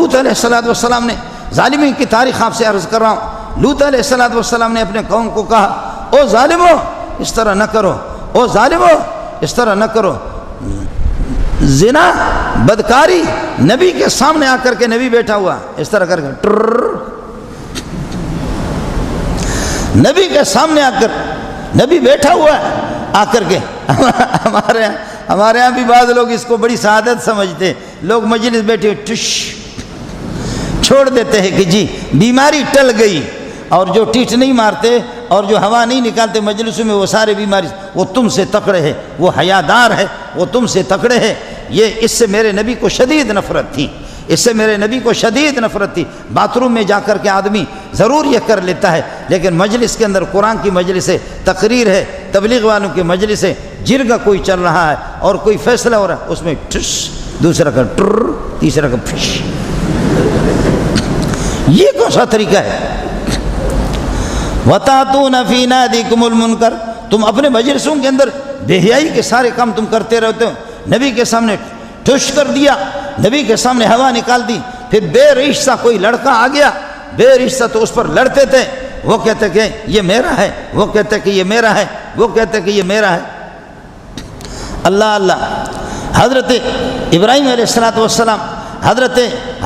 لوط علیہ السلام نے، ظالمین کی تاریخ آپ سے عرض کر رہا ہوں، لوط علیہ السلام نے اپنے قوم کو کہا، او ظالمو اس طرح نہ کرو، او ظالمو اس طرح نہ کرو، زنا بدکاری نبی کے سامنے آ کر کے، نبی بیٹھا ہوا اس طرح کر کے نبی کے سامنے آ کر، نبی بیٹھا ہوا ہے آ کر کے، ہمارے ہاں بھی بعض لوگ اس کو بڑی سعادت سمجھتے ہیں، لوگ مجلس بیٹھے ٹش چھوڑ دیتے ہیں کہ جی بیماری ٹل گئی، اور جو ٹیٹ نہیں مارتے اور جو ہوا نہیں نکالتے مجلسوں میں، وہ سارے بیماری، وہ تم سے تکڑے ہیں، وہ حیادار ہے، وہ تم سے تکڑے ہیں۔ یہ اس سے میرے نبی کو شدید نفرت تھی، اس سے میرے نبی کو شدید نفرت تھی۔ باتھ روم میں جا کر کے آدمی ضرور یہ کر لیتا ہے، لیکن مجلس کے اندر، قرآن کی مجلس ہے، تقریر ہے، تبلیغ والوں کی مجلس ہے، جرگہ کوئی چل رہا ہے اور کوئی فیصلہ ہو رہا ہے، اس میں ٹھس، دوسرا کا ٹر، تیسرا کا پھش، یہ کون سا طریقہ ہے؟ وَتَأْتُونَ فِي نَادِكُمُ الْمُنْكَرَ، تم اپنے مجلسوں کے اندر بے حیائی کے سارے کام تم کرتے رہتے ہو۔ نبی کے سامنے ٹھش کر دیا، نبی کے سامنے ہوا نکال دی، پھر بے رشتہ کوئی لڑکا آ گیا، بے رشتہ تو اس پر لڑتے تھے، وہ کہتے کہ یہ میرا ہے، وہ کہتے کہ یہ میرا ہے، وہ کہتے کہ یہ میرا ہے۔ اللہ اللہ، حضرت ابراہیم علیہ السلام، حضرت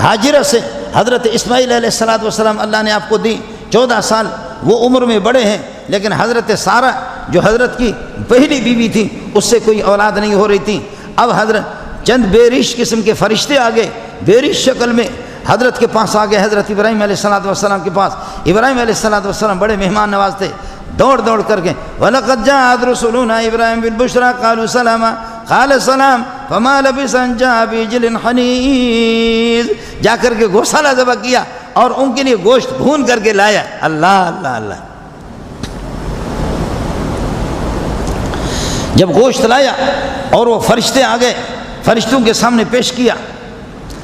ہاجرہ سے حضرت اسماعیل علیہ السلام اللہ نے آپ کو دی، 14 سال وہ عمر میں بڑے ہیں، لیکن حضرت سارہ جو حضرت کی پہلی بیوی تھی، اس سے کوئی اولاد نہیں ہو رہی تھی۔ اب حضرت چند بے ریش قسم کے فرشتے آ گئے، بے ریش شکل میں حضرت کے پاس آ گئے، حضرت ابراہیم علیہ السلام کے پاس۔ ابراہیم علیہ السلام بڑے مہمان نواز تھے، دوڑ کر کے وَلَقَدْ جَاءَتْ رُسُلُنَا إِبْرَاهِيمَ بِالْبُشْرَىٰ قَالُوا سَلَامًا قَالَ سَلَامٌ فَمَا لَبِثَ أَن جَاءَ بِعِجْلٍ حَنِيذٍ، جا کر کے گوشتہ ذبح کیا اور ان کے لیے گوشت بھون کر کے لایا۔ اللہ اللہ اللہ، جب گوشت لایا اور وہ فرشتے آ گئے، فرشتوں کے سامنے پیش کیا۔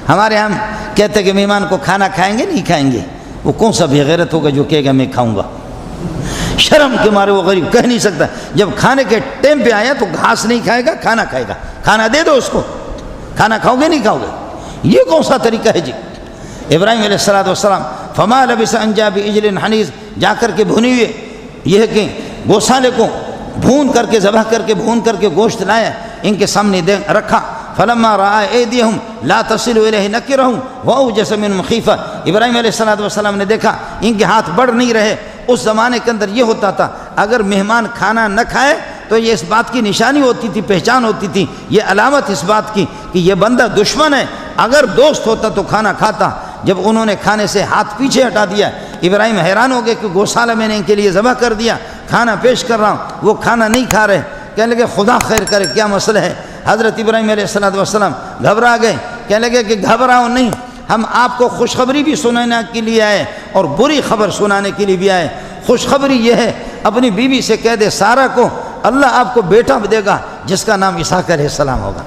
ہمارے ہم کہتے کہ مہمان کو کھانا کھائیں گے نہیں کھائیں گے، وہ کون سا بے غیرت ہوگا جو کہے گا میں کھاؤں گا؟ شرم کے مارے وہ غریب کہہ نہیں سکتا، جب کھانے کے ٹائم پہ آیا تو گھاس نہیں کھائے گا، کھانا کھائے گا، کھانا دے دو اس کو، کھانا کھاؤ گے نہیں کھاؤ گے؟ یہ کون سا طریقہ ہے جی؟ ابراہیم علیہ السلام فما لبث ان جاء بعجل حنیذ، جا کر کے بھنے ہوئے، یہ ہے کہ گوسالے کو بھون کر کے، ذبح کر کے، بھون کر کے گوشت لایا، ان کے سامنے رکھا۔ فلما رأى أيديهم لا تصل إليه نكرهم وأوجس منهم خيفة، ابراہیم علیہ السلام نے دیکھا ان کے ہاتھ بڑھ نہیں رہے۔ اس زمانے کے اندر یہ ہوتا تھا، اگر مہمان کھانا نہ کھائے تو یہ اس بات کی نشانی ہوتی تھی، پہچان ہوتی تھی، یہ علامت اس بات کی کہ یہ بندہ دشمن ہے۔ اگر دوست ہوتا تو کھانا کھاتا۔ جب انہوں نے کھانے سے ہاتھ پیچھے ہٹا دیا، ابراہیم حیران ہو گئے کہ گوشالہ میں نے ان کے لیے ذبح کر دیا، کھانا پیش کر رہا ہوں، وہ کھانا نہیں کھا رہے۔ کہنے لگے خدا خیر کرے، کیا مسئلہ ہے؟ حضرت ابراہیم علیہ السلام گھبرا گئے، کہنے لگے کہ گھبراؤ نہیں، ہم آپ کو خوشخبری بھی سنانے کے لیے آئے اور بری خبر سنانے کے لیے بھی آئے۔ خوشخبری یہ ہے، اپنی بیوی سے کہہ دے سارہ کو، اللہ آپ کو بیٹا دے گا جس کا نام اسحاق علیہ السلام ہوگا۔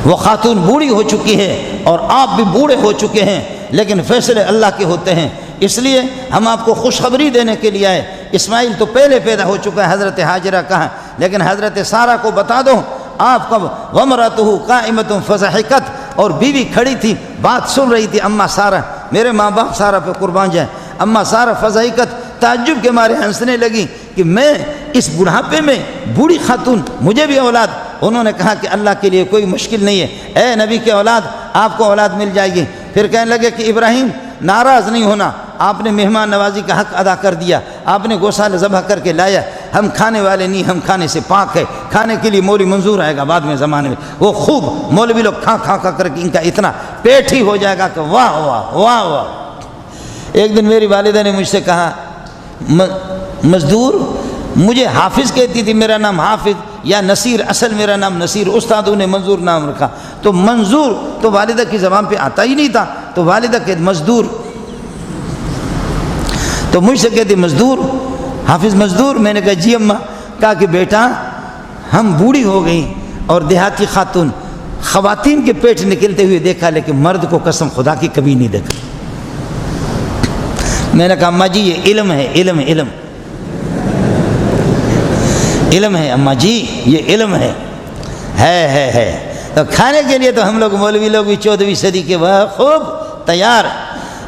وہ خاتون بوڑھی ہو چکی ہے اور آپ بھی بوڑھے ہو چکے ہیں، لیکن فیصلے اللہ کے ہوتے ہیں، اس لیے ہم آپ کو خوشخبری دینے کے لیے آئے۔ اسماعیل تو پہلے پیدا ہو چکا ہے، حضرت ہاجرہ کہا، لیکن حضرت سارہ کو بتا دو آپ کب۔ وامرأتہ قائمۃ فضحکت، اور بیوی کھڑی تھی بات سن رہی تھی، اماں سارہ، میرے ماں باپ سارہ پہ قربان جائیں، اماں سارہ فضحکت، تعجب کے مارے ہنسنے لگی کہ میں اس بڑھاپے میں بوڑھی خاتون، مجھے بھی اولاد۔ انہوں نے کہا کہ اللہ کے لیے کوئی مشکل نہیں ہے، اے نبی کے اولاد آپ کو اولاد مل جائے گی۔ پھر کہنے لگے کہ ابراہیم ناراض نہیں ہونا، آپ نے مہمان نوازی کا حق ادا کر دیا، آپ نے گوشالہ ذبح کر کے لایا، ہم کھانے والے نہیں، ہم کھانے سے پاک ہے، کھانے کے لیے مولوی منظور آئے گا بعد میں زمانے میں، وہ خوب مولوی لوگ کھا کر کے ان کا اتنا پیٹ ہی ہو جائے گا کہ واہ واہ واہ واہ۔ ایک دن میری والدہ نے مجھ سے کہا، مزدور، مجھے حافظ کہتی تھی، میرا نام حافظ یا نصیر، اصل میرا نام نصیر، استادوں نے منظور نام رکھا، تو منظور تو والدہ کی زبان پہ آتا ہی نہیں تھا، تو والدہ کہتی مزدور، تو مجھ سے کہتی مزدور، حافظ مزدور۔ میں نے کہا جی اماں۔ کہا کہ بیٹا ہم بوڑھی ہو گئیں اور دیہاتی خاتون، خواتین کے پیٹ نکلتے ہوئے دیکھا، لیکن مرد کو قسم خدا کی کبھی نہیں دیکھا۔ میں نے کہا اماں جی یہ علم ہے، علم علم علم ہے اماں جی، یہ علم ہے۔ تو کھانے کے لیے تو ہم لوگ مولوی لوگ بھی 14ویں صدی کے وہ خوب تیار.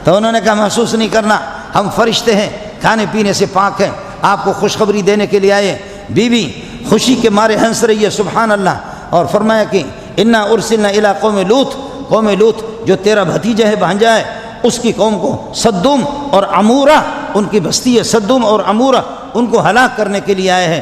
تو انہوں نے کہا محسوس نہیں کرنا، ہم فرشتے ہیں، کھانے پینے سے پاک ہیں، آپ کو خوشخبری دینے کے لیے آئے. بیوی خوشی کے مارے ہنس رہی ہے سبحان اللہ، اور فرمایا کہ انا ارسلنا الی قوم لوط، قوم لوط جو تیرا بھتیجا ہے بھانجا ہے، اس کی قوم کو صدوم اور عمورہ، ان کی بستی ہے صدوم اور عمورہ، ان کو ہلاک کرنے کے لیے آئے ہیں.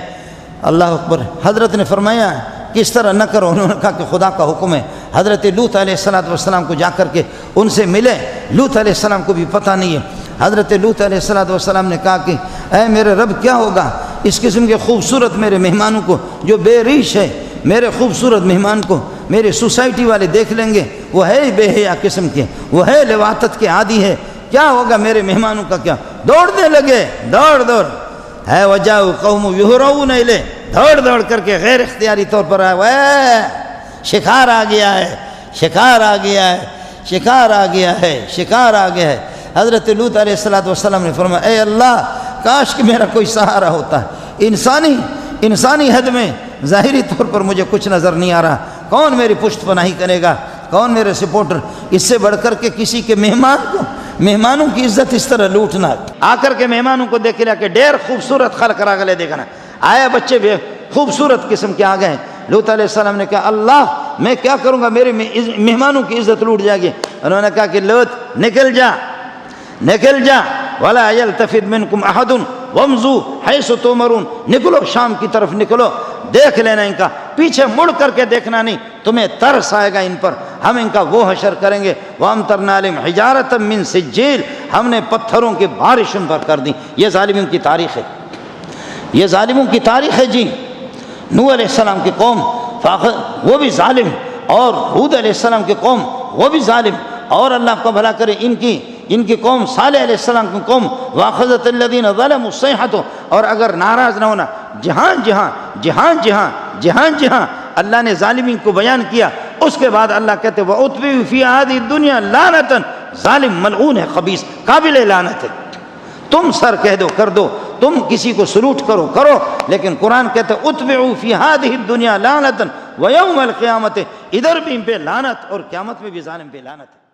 اللہ اکبر. حضرت نے فرمایا کس طرح نہ کرو. انہوں نے کہا کہ خدا کا حکم ہے. حضرت لوط علیہ السلام کو جا کر کے ان سے ملے. لوط علیہ السلام کو بھی پتہ نہیں ہے. حضرت لوط علیہ السلام نے کہا کہ اے میرے رب کیا ہوگا اس قسم کے خوبصورت میرے مہمانوں کو جو بے ریش ہے، میرے خوبصورت مہمان کو میرے سوسائٹی والے دیکھ لیں گے، وہ ہے بے حیا قسم کے، وہ ہے لواطت کے عادی ہے، کیا ہوگا میرے مہمانوں کا کیا. دوڑنے لگے، دوڑ ہے وجاؤ قوم یہرؤون الیہ، دوڑ کر کے غیر اختیاری طور پر آئے. وہ شکار آ گیا ہے، شکار آ گیا ہے، شکار آ گیا ہے، شکار آ گیا ہے. حضرت لوط علیہ السلام نے فرمایا اے اللہ کاش کہ میرا کوئی سہارا ہوتا ہے. انسانی حد میں ظاہری طور پر مجھے کچھ نظر نہیں آ رہا، کون میری پشت پناہی کرے گا، کون میرے سپورٹر. اس سے بڑھ کر کے کسی کے مہمانوں کی عزت اس طرح لوٹنا. آ کر کے مہمانوں کو دیکھ لیا کہ ڈیر خوبصورت خلق را گلے دیکھنا آیا، بچے بھی خوبصورت قسم کے آ گئے. لوط علیہ السلام نے کہا اللہ میں کیا کروں گا، میرے مہمانوں کی عزت لوٹ جائے گی. انہوں نے کہا کہ لوط نکل جا ولا یلتفت منکم احد وامضوا حیث تؤمرون، نکلو شام کی طرف نکلو، دیکھ لینا ان کا، پیچھے مڑ کر کے دیکھنا نہیں، تمہیں ترس آئے گا ان پر، ہم ان کا وہ حشر کریں گے. وامطرنا علیہم حجارۃ من سجیل، ہم نے پتھروں کی بارش ان پر کر دی. یہ ظالموں کی تاریخ ہے، یہ ظالموں کی تاریخ ہے جی. نوح علیہ السلام کی قوم وہ بھی ظالم، اور ہود علیہ السلام کی قوم وہ بھی ظالم، اور اللہ کو بھلا کرے ان کی قوم صالح علیہ السلام کی قوم واخذت الذین ظلموا الصیحۃ. اور اگر ناراض نہ ہونا، جہاں اللہ نے ظالمین کو بیان کیا، اس کے بعد اللہ کہتے وَأُتْبِعُوا فِي هَذِهِ الدُّنْيَا لَعْنَةً، ظالم ملعون ہے، خبیث، قابل لعنت ہے. تم سر کہہ دو کر دو، تم کسی کو سلوٹ کرو، لیکن قرآن کہتے اُتْبِعُوا فِي هَذِهِ الدُّنْيَا لَعْنَةً وَيَوْمَ الْقِيَامَةِ، ادھر بھی ان پہ لعنت اور قیامت میں بھی ظالم پہ لعنت ہے.